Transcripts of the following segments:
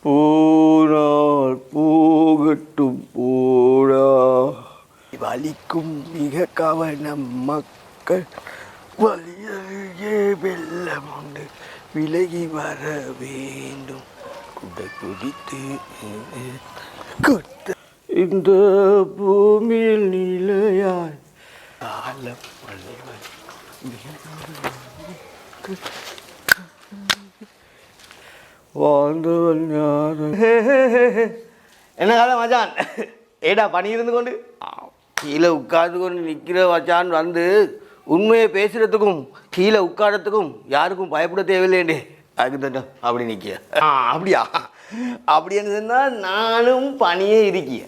போனால் போகட்டும் போடா. வலிக்கும் மிக கவனம் மக்கள், வலியே வெள்ளம் உண்டு விலகி வர வேண்டும். குடை பிடித்து இந்த பூமியில் நிலையாய் வாழ்ந்தவன் யாரு? என்ன கதை மச்சான்? ஏடா பணி இருந்து கொண்டு கீழே உட்கார்ந்து கொண்டு நிற்கிற மச்சான் வந்து உண்மையை பேசுகிறதுக்கும் கீழே உட்காரத்துக்கும் யாருக்கும் பயப்பட தேவையில்லைண்டே. அதுக்கு தட்டம் அப்படி நிற்கிய. அப்படியா? அப்படின்னு சொன்னால் நானும் பணியே இருக்கிய.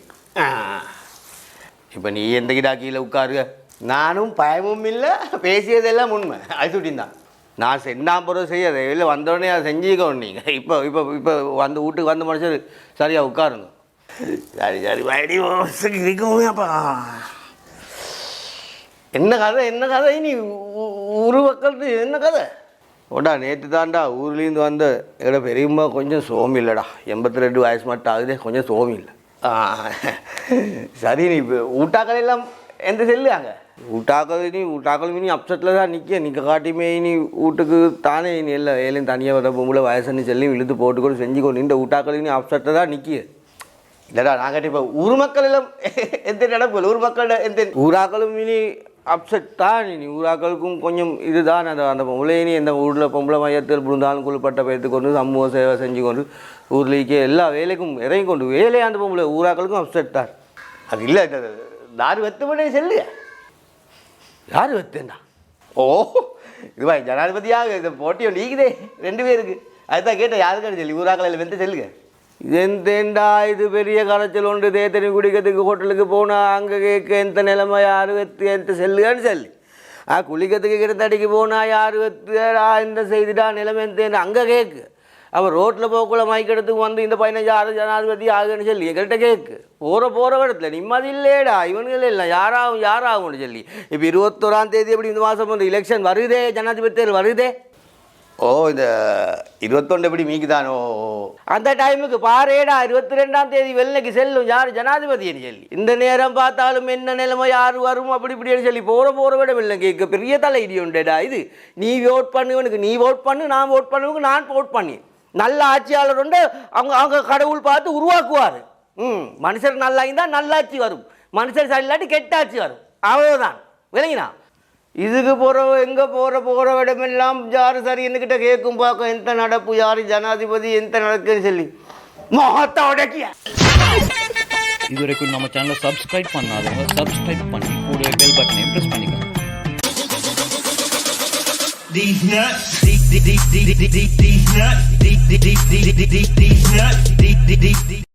இப்போ நீ எந்தகிட்டா கீழே உட்காருங்க, நானும் பயமும் இல்லை, பேசியதெல்லாம் உண்மை. அது சுட்டின்தான் நான் சென்னாம்புறம் செய்யறது இல்லை, வந்தோடனே அதை செஞ்சுக்கணும் நீங்கள். இப்போ இப்போ இப்போ வந்து வீட்டுக்கு வந்து மனுஷர் சரியா உட்காருங்க. சரி சரி வயடி இருக்கோமேப்பா. என்ன கதை என்ன கதை? நீ ஊர் மக்களுக்கு என்ன கதை? ஓடா நேற்று தாண்டா ஊர்லேருந்து வந்த எங்கட பெரியம்மா கொஞ்சம் சோமி இல்லைடா. 82 வயசு மட்டும் ஆகுதே, கொஞ்சம் சோமி இல்லை. சரி, நீ இப்போ ஊட்டாக்கள் எல்லாம் எந்த செல்லுங்க? ஊட்டாக்கள் நீ அப்செட்டில் தான் நிற்க காட்டியுமே நீ வீட்டுக்கு தானே நீ எல்லாம் ஏழையும் தனியாக வர பொம்பளை வயசுன்னு சொல்லி இழுத்து போட்டுக்கொண்டு செஞ்சுக்கொண்டு இந்த ஊட்டாக்கள் நீ அப்செட்டில் தான் நிற்கிய. இல்லைடா நான் கேட்டு இப்போ ஊர் மக்கள் எல்லாம் எந்த நடப்பு? ஊர் மக்கள் எந்த ஊராக்களும் இனி அப்செட் தான். நீ ஊராக்களுக்கும் கொஞ்சம் இதுதான். அந்த பொம்பளை நீ எந்த ஊரில் பொம்பளை மையத்தில் விழுந்தாலும் குழுப்பட்ட பயிர்த்து கொண்டு சமூக சேவை செஞ்சு கொண்டு ஊர்லேயே எல்லா வேலைக்கும் இறங்கி கொண்டு வேலையை அந்த பொம்பளை ஊராக்களுக்கும் அப்செட் தான். அது இல்லை, யார் வெத்துப்படே செல்லு, யார் வெத்துண்டா? ஓ இதுவா ஜனாதிபதியாக இந்த போட்டியோ நீக்குதே 2 பேருக்கு. அதுதான் கேட்டேன், யாருக்கான சொல்லி ஊராக்கள் வெந்து செல்லுங்க. இது எந்தேண்டா இது பெரிய கரைச்சல் ஒன்று தேத்தனி குடிக்கிறதுக்கு ஹோட்டலுக்கு போனால் அங்கே கேட்க எந்த நிலைமை யார் வெத்து எந்த செல்லுகான்னு சொல்லி குளிக்கிறதுக்கு கிடத்தடிக்கு போனால் யார் வெத்துடா இந்த செய்திடா நிலைமை எந்தேன் அங்கே கேட்கு. அவன் ரோட்டில் போக்குள்ள மைக்கெடுத்துக்கு வந்து இந்த 15 ஜனாதிபதி ஆகுன்னு சொல்லி எங்கள்கிட்ட கேட்கு. போகிற இடத்துல நிம்மதி இல்லையடா இவனுங்களே இல்லை யாராகும்னு சொல்லி. இப்போ 21ஆம் தேதி எப்படி இந்த மாதம் வந்து எலெக்ஷன் வருதே, ஜனாதிபதி தேர்தல் வருதே. ஓ இந்த 21 எப்படி மீக்குதானோ அந்த டைமுக்கு பாரேடா 22ஆம் தேதி வெள்ளைக்கு செல்லும் யார் ஜனாதிபதின்னு சொல்லி. இந்த நேரம் பார்த்தாலும் என்ன நிலைமை யார் வரும் அப்படி இப்படின்னு சொல்லி போகிற விட வெள்ளை கேட்க பெரிய தலை இடி உண்டேடா. இது நீ ஓட் பண்ணுவனுக்கு நீ ஓட் பண்ணு, நான் ஓட் பண்ணுவனுக்கு நான் ஓட் பண்ணி நல்ல ஆட்சியாளர் உண்டு. அவங்க கடவுள் பார்த்து உருவாக்குவார். மனுஷர் நல்லா இருந்தால் நல்லாட்சி வரும், மனுஷர் சரியில்லாட்டி கெட்டாட்சி வரும். அவ்வளோதான், விளங்கினா? இதுக்கு போகிற எங்கே போகிற இடமெல்லாம் யார் சரி என்னக்கிட்ட கேட்கும் பார்க்க எந்த நடப்பு யார் ஜனாதிபதி எந்த நடக்குன்னு சொல்லி மொத்தா உடக்கிய. இதுவரைக்கும் நம்ம சேனலை சப்ஸ்கிரைப் பண்ணாதவங்க சப்ஸ்கிரைப் பண்ணி கூட பெல் பட்டனை பிரஸ் பண்ணிக்கோங்க. These nuts,